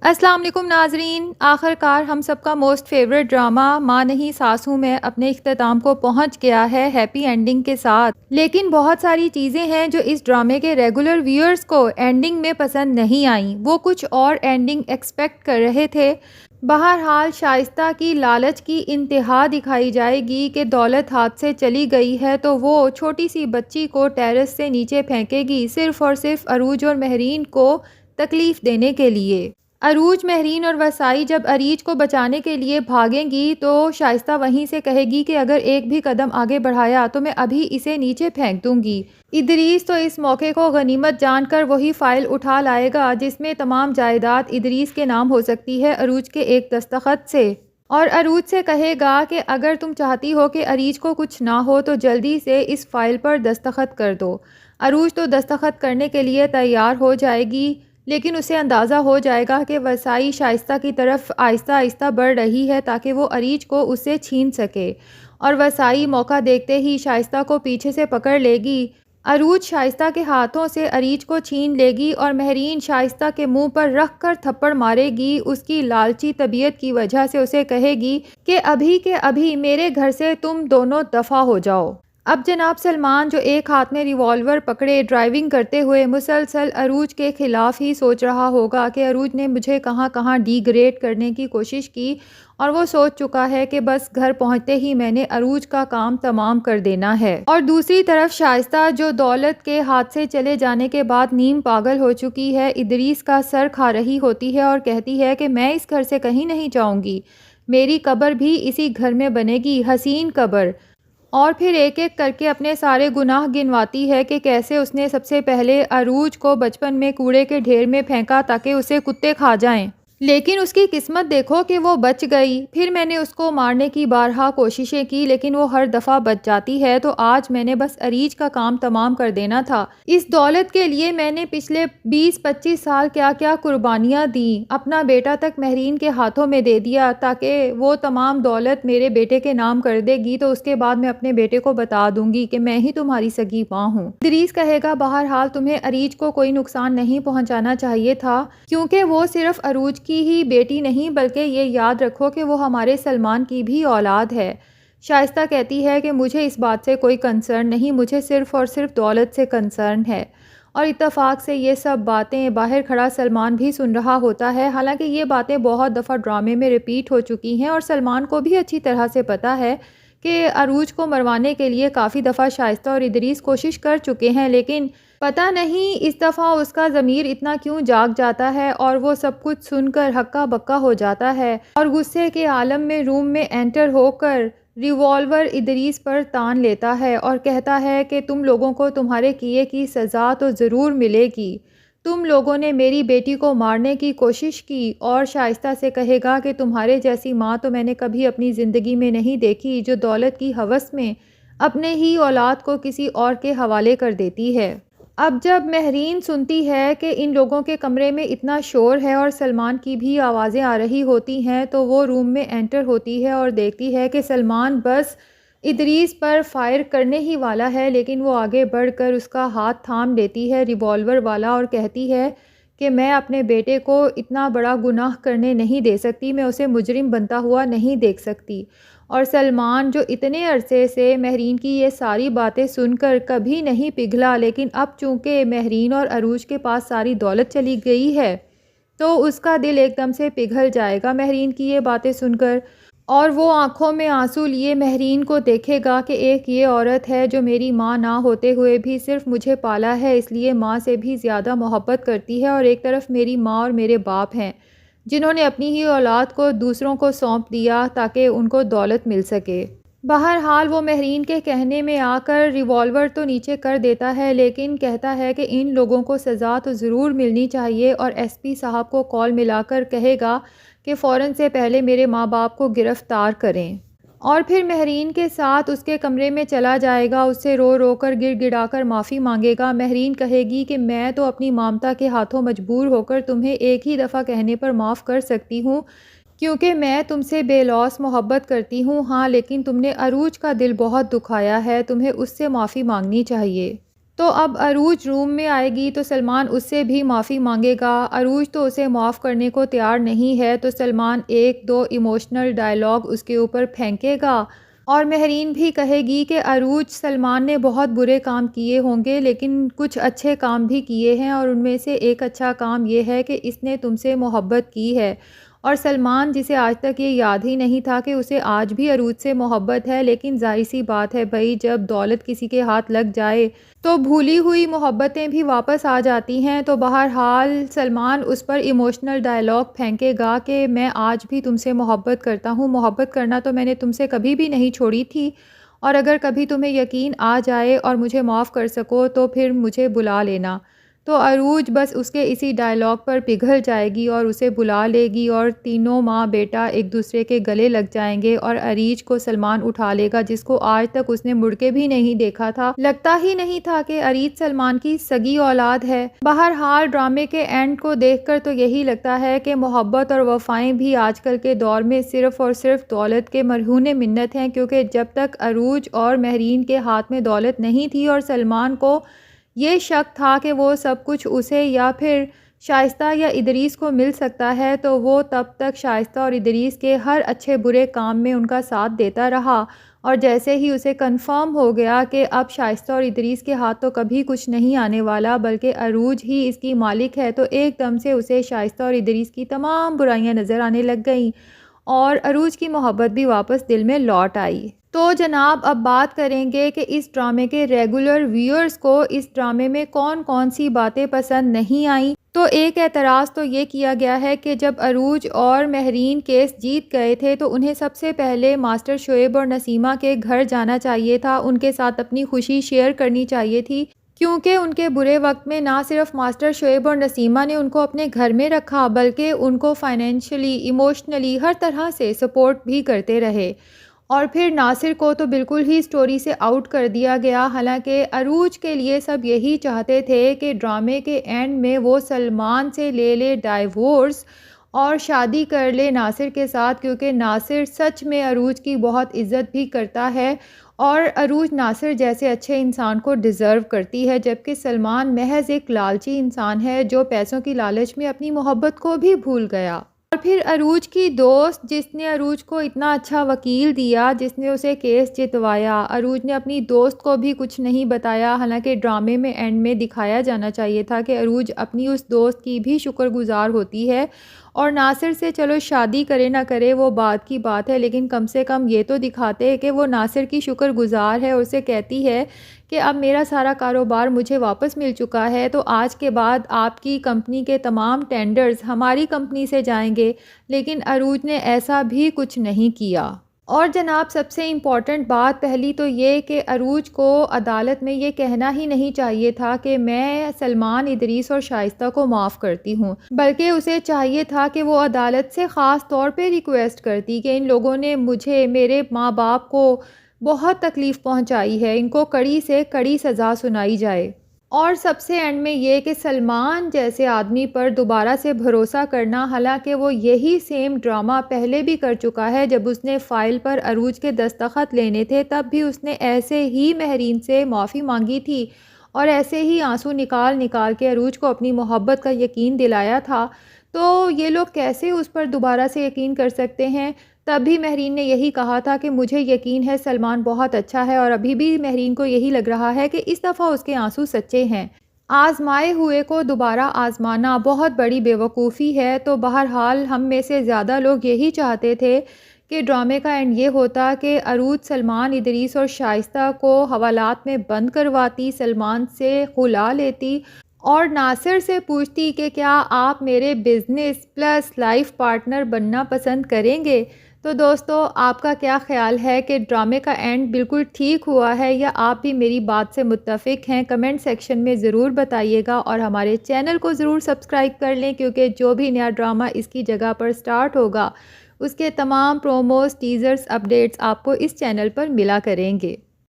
السلام علیکم ناظرین، آخر کار ہم سب کا موسٹ فیوریٹ ڈرامہ ماں نہیں ساسوں میں اپنے اختتام کو پہنچ گیا ہے ہیپی اینڈنگ کے ساتھ۔ لیکن بہت ساری چیزیں ہیں جو اس ڈرامے کے ریگولر ویورز کو اینڈنگ میں پسند نہیں آئیں، وہ کچھ اور اینڈنگ ایکسپیکٹ کر رہے تھے۔ بہرحال شائستہ کی لالچ کی انتہا دکھائی جائے گی کہ دولت ہاتھ سے چلی گئی ہے تو وہ چھوٹی سی بچی کو ٹیرس سے نیچے پھینکے گی، صرف اور صرف عروج اور مہرین کو تکلیف دینے کے لیے۔ عروج، مہرین اور وسائی جب اریج کو بچانے کے لیے بھاگیں گی تو شائستہ وہیں سے کہے گی کہ اگر ایک بھی قدم آگے بڑھایا تو میں ابھی اسے نیچے پھینک دوں گی۔ ادریس تو اس موقع کو غنیمت جان کر وہی فائل اٹھا لائے گا جس میں تمام جائیداد ادریس کے نام ہو سکتی ہے عروج کے ایک دستخط سے، اور عروج سے کہے گا کہ اگر تم چاہتی ہو کہ اریج کو کچھ نہ ہو تو جلدی سے اس فائل پر دستخط کر دو۔ عروج تو دستخط کرنے کے لیے تیار ہو جائے گی، لیکن اسے اندازہ ہو جائے گا کہ وسائی شائستہ کی طرف آہستہ آہستہ بڑھ رہی ہے تاکہ وہ اریج کو اس سے چھین سکے، اور وسائی موقع دیکھتے ہی شائستہ کو پیچھے سے پکڑ لے گی۔ عروج شائستہ کے ہاتھوں سے اریج کو چھین لے گی اور مہرین شائستہ کے منہ پر رکھ کر تھپڑ مارے گی۔ اس کی لالچی طبیعت کی وجہ سے اسے کہے گی کہ ابھی میرے گھر سے تم دونوں دفع ہو جاؤ۔ اب جناب سلمان، جو ایک ہاتھ میں ریوالور پکڑے ڈرائیونگ کرتے ہوئے مسلسل عروج کے خلاف ہی سوچ رہا ہوگا کہ عروج نے مجھے کہاں کہاں ڈی گریڈ کرنے کی کوشش کی، اور وہ سوچ چکا ہے کہ بس گھر پہنچتے ہی میں نے عروج کا کام تمام کر دینا ہے۔ اور دوسری طرف شائستہ، جو دولت کے ہاتھ سے چلے جانے کے بعد نیم پاگل ہو چکی ہے، ادریس کا سر کھا رہی ہوتی ہے اور کہتی ہے کہ میں اس گھر سے کہیں نہیں جاؤں گی، میری قبر بھی اسی گھر میں بنے گی، حسین قبر۔ اور پھر ایک ایک کر کے اپنے سارے گناہ گنواتی ہے کہ کیسے اس نے سب سے پہلے عروج کو بچپن میں کوڑے کے ڈھیر میں پھینکا تاکہ اسے کتے کھا جائیں، لیکن اس کی قسمت دیکھو کہ وہ بچ گئی۔ پھر میں نے اس کو مارنے کی بارہا کوششیں کی لیکن وہ ہر دفعہ بچ جاتی ہے، تو آج میں نے بس اریج کا کام تمام کر دینا تھا۔ اس دولت کے لیے میں نے پچھلے 20-25 سال کیا کیا قربانیاں دیں، اپنا بیٹا تک مہرین کے ہاتھوں میں دے دیا تاکہ وہ تمام دولت میرے بیٹے کے نام کر دے گی تو اس کے بعد میں اپنے بیٹے کو بتا دوں گی کہ میں ہی تمہاری سگی ماں ہوں۔ ادریس کہے گا بہرحال تمہیں اریج کو کوئی نقصان نہیں پہنچانا چاہیے تھا، کیونکہ وہ صرف عروج کی ہی بیٹی نہیں بلکہ یہ یاد رکھو کہ وہ ہمارے سلمان کی بھی اولاد ہے۔ شائستہ کہتی ہے کہ مجھے اس بات سے کوئی کنسرن نہیں، مجھے صرف اور صرف دولت سے کنسرن ہے، اور اتفاق سے یہ سب باتیں باہر کھڑا سلمان بھی سن رہا ہوتا ہے۔ حالانکہ یہ باتیں بہت دفعہ ڈرامے میں ریپیٹ ہو چکی ہیں اور سلمان کو بھی اچھی طرح سے پتہ ہے کہ عروج کو مروانے کے لیے کافی دفعہ شائستہ اور ادریس کوشش کر چکے ہیں، لیکن پتہ نہیں اس دفعہ اس کا ضمیر اتنا کیوں جاگ جاتا ہے اور وہ سب کچھ سن کر ہکا بکا ہو جاتا ہے اور غصے کے عالم میں روم میں انٹر ہو کر ریوالور ادریس پر تان لیتا ہے اور کہتا ہے کہ تم لوگوں کو تمہارے کیے کی سزا تو ضرور ملے گی، تم لوگوں نے میری بیٹی کو مارنے کی کوشش کی۔ اور شائستہ سے کہے گا کہ تمہارے جیسی ماں تو میں نے کبھی اپنی زندگی میں نہیں دیکھی، جو دولت کی ہوس میں اپنے ہی اولاد کو کسی اور کے حوالے کر دیتی ہے۔ اب جب مہرین سنتی ہے کہ ان لوگوں کے کمرے میں اتنا شور ہے اور سلمان کی بھی آوازیں آ رہی ہوتی ہیں تو وہ روم میں انٹر ہوتی ہے اور دیکھتی ہے کہ سلمان بس ادریس پر فائر کرنے ہی والا ہے، لیکن وہ آگے بڑھ کر اس کا ہاتھ تھام لیتی ہے ریوالور والا اور کہتی ہے کہ میں اپنے بیٹے کو اتنا بڑا گناہ کرنے نہیں دے سکتی، میں اسے مجرم بنتا ہوا نہیں دیکھ سکتی۔ اور سلمان، جو اتنے عرصے سے مہرین کی یہ ساری باتیں سن کر کبھی نہیں پگھلا، لیکن اب چونکہ مہرین اور عروج کے پاس ساری دولت چلی گئی ہے تو اس کا دل ایک دم سے پگھل جائے گا مہرین کی یہ باتیں سن کر، اور وہ آنکھوں میں آنسو لیے مہرین کو دیکھے گا کہ ایک یہ عورت ہے جو میری ماں نہ ہوتے ہوئے بھی صرف مجھے پالا ہے، اس لیے ماں سے بھی زیادہ محبت کرتی ہے، اور ایک طرف میری ماں اور میرے باپ ہیں جنہوں نے اپنی ہی اولاد کو دوسروں کو سونپ دیا تاکہ ان کو دولت مل سکے۔ بہرحال وہ مہرین کے کہنے میں آ کر ریوالور تو نیچے کر دیتا ہے، لیکن کہتا ہے کہ ان لوگوں کو سزا تو ضرور ملنی چاہیے، اور ایس پی صاحب کو کال ملا کر کہے گا کہ فوراً سے پہلے میرے ماں باپ کو گرفتار کریں، اور پھر مہرین کے ساتھ اس کے کمرے میں چلا جائے گا، اس سے رو رو کر گڑ گڑا کر معافی مانگے گا۔ مہرین کہے گی کہ میں تو اپنی مامتا کے ہاتھوں مجبور ہو کر تمہیں ایک ہی دفعہ کہنے پر معاف کر سکتی ہوں، کیونکہ میں تم سے بے لوث محبت کرتی ہوں، ہاں لیکن تم نے عروج کا دل بہت دکھایا ہے، تمہیں اس سے معافی مانگنی چاہیے۔ تو اب عروج روم میں آئے گی تو سلمان اس سے بھی معافی مانگے گا. عروج تو اسے معاف کرنے کو تیار نہیں ہے تو سلمان ایک دو ایموشنل ڈائلاگ اس کے اوپر پھینکے گا اور مہرین بھی کہے گی کہ عروج سلمان نے بہت برے کام کیے ہوں گے لیکن کچھ اچھے کام بھی کیے ہیں اور ان میں سے ایک اچھا کام یہ ہے کہ اس نے تم سے محبت کی ہے. اور سلمان جسے آج تک یہ یاد ہی نہیں تھا کہ اسے آج بھی عروج سے محبت ہے، لیکن ظاہر سی بات ہے بھائی جب دولت کسی کے ہاتھ لگ جائے تو بھولی ہوئی محبتیں بھی واپس آ جاتی ہیں. تو بہرحال سلمان اس پر ایموشنل ڈائلاگ پھینکے گا کہ میں آج بھی تم سے محبت کرتا ہوں، محبت کرنا تو میں نے تم سے کبھی بھی نہیں چھوڑی تھی، اور اگر کبھی تمہیں یقین آ جائے اور مجھے معاف کر سکو تو پھر مجھے بلا لینا. تو عروج بس اس کے اسی ڈائلاگ پر پگھل جائے گی اور اسے بلا لے گی اور تینوں ماں بیٹا ایک دوسرے کے گلے لگ جائیں گے اور عریج کو سلمان اٹھا لے گا جس کو آج تک اس نے مڑ کے بھی نہیں دیکھا تھا. لگتا ہی نہیں تھا کہ عریج سلمان کی سگی اولاد ہے. بہرحال ڈرامے کے اینڈ کو دیکھ کر تو یہی لگتا ہے کہ محبت اور وفائیں بھی آج کل کے دور میں صرف اور صرف دولت کے مرہون منت ہیں، کیونکہ جب تک عروج اور مہرین کے ہاتھ میں دولت نہیں تھی اور سلمان کو یہ شک تھا کہ وہ سب کچھ اسے یا پھر شائستہ یا ادریس کو مل سکتا ہے، تو وہ تب تک شائستہ اور ادریس کے ہر اچھے برے کام میں ان کا ساتھ دیتا رہا. اور جیسے ہی اسے کنفرم ہو گیا کہ اب شائستہ اور ادریس کے ہاتھ تو کبھی کچھ نہیں آنے والا بلکہ عروج ہی اس کی مالک ہے، تو ایک دم سے اسے شائستہ اور ادریس کی تمام برائیاں نظر آنے لگ گئیں اور عروج کی محبت بھی واپس دل میں لوٹ آئی. تو جناب اب بات کریں گے کہ اس ڈرامے کے ریگولر ویورز کو اس ڈرامے میں کون کون سی باتیں پسند نہیں آئیں. تو ایک اعتراض تو یہ کیا گیا ہے کہ جب عروج اور مہرین کیس جیت گئے تھے تو انہیں سب سے پہلے ماسٹر شعیب اور نسیمہ کے گھر جانا چاہیے تھا، ان کے ساتھ اپنی خوشی شیئر کرنی چاہیے تھی، کیونکہ ان کے برے وقت میں نہ صرف ماسٹر شعیب اور نسیمہ نے ان کو اپنے گھر میں رکھا بلکہ ان کو فائنینشلی، ایموشنلی ہر طرح سے سپورٹ بھی کرتے رہے. اور پھر ناصر کو تو بالکل ہی سٹوری سے آؤٹ کر دیا گیا، حالانکہ عروج کے لیے سب یہی چاہتے تھے کہ ڈرامے کے اینڈ میں وہ سلمان سے لے لے ڈائیورس اور شادی کر لے ناصر کے ساتھ، کیونکہ ناصر سچ میں عروج کی بہت عزت بھی کرتا ہے اور عروج ناصر جیسے اچھے انسان کو ڈیزرو کرتی ہے، جبکہ سلمان محض ایک لالچی انسان ہے جو پیسوں کی لالچ میں اپنی محبت کو بھی بھول گیا. اور پھر عروج کی دوست جس نے عروج کو اتنا اچھا وکیل دیا، جس نے اسے کیس جتوایا، عروج نے اپنی دوست کو بھی کچھ نہیں بتایا، حالانکہ ڈرامے میں اینڈ میں دکھایا جانا چاہیے تھا کہ عروج اپنی اس دوست کی بھی شکر گزار ہوتی ہے. اور ناصر سے چلو شادی کرے نہ کرے وہ بعد کی بات ہے، لیکن کم سے کم یہ تو دکھاتے کہ وہ ناصر کی شکر گزار ہے، اسے کہتی ہے کہ اب میرا سارا کاروبار مجھے واپس مل چکا ہے تو آج کے بعد آپ کی کمپنی کے تمام ٹینڈرز ہماری کمپنی سے جائیں گے، لیکن عروج نے ایسا بھی کچھ نہیں کیا. اور جناب سب سے امپورٹنٹ بات پہلی تو یہ کہ عروج کو عدالت میں یہ کہنا ہی نہیں چاہیے تھا کہ میں سلمان، ادریس اور شائستہ کو معاف کرتی ہوں، بلکہ اسے چاہیے تھا کہ وہ عدالت سے خاص طور پہ ریکویسٹ کرتی کہ ان لوگوں نے مجھے، میرے ماں باپ کو بہت تکلیف پہنچائی ہے، ان کو کڑی سے کڑی سزا سنائی جائے. اور سب سے اینڈ میں یہ کہ سلمان جیسے آدمی پر دوبارہ سے بھروسہ کرنا، حالانکہ وہ یہی سیم ڈرامہ پہلے بھی کر چکا ہے، جب اس نے فائل پر عروج کے دستخط لینے تھے تب بھی اس نے ایسے ہی مہرین سے معافی مانگی تھی اور ایسے ہی آنسو نکال نکال کے عروج کو اپنی محبت کا یقین دلایا تھا. تو یہ لوگ کیسے اس پر دوبارہ سے یقین کر سکتے ہیں؟ تب بھی مہرین نے یہی کہا تھا کہ مجھے یقین ہے سلمان بہت اچھا ہے، اور ابھی بھی مہرین کو یہی لگ رہا ہے کہ اس دفعہ اس کے آنسو سچے ہیں. آزمائے ہوئے کو دوبارہ آزمانا بہت بڑی بیوقوفی ہے. تو بہرحال ہم میں سے زیادہ لوگ یہی چاہتے تھے کہ ڈرامے کا اینڈ یہ ہوتا کہ عروج سلمان، ادریس اور شائستہ کو حوالات میں بند کرواتی، سلمان سے خلا لیتی اور ناصر سے پوچھتی کہ کیا آپ میرے بزنس پلس لائف پارٹنر بننا پسند کریں گے. تو دوستو آپ کا کیا خیال ہے کہ ڈرامے کا اینڈ بالکل ٹھیک ہوا ہے یا آپ بھی میری بات سے متفق ہیں؟ کمنٹ سیکشن میں ضرور بتائیے گا اور ہمارے چینل کو ضرور سبسکرائب کر لیں، کیونکہ جو بھی نیا ڈرامہ اس کی جگہ پر سٹارٹ ہوگا اس کے تمام پروموز، ٹیزرز، اپڈیٹس آپ کو اس چینل پر ملا کریں گے.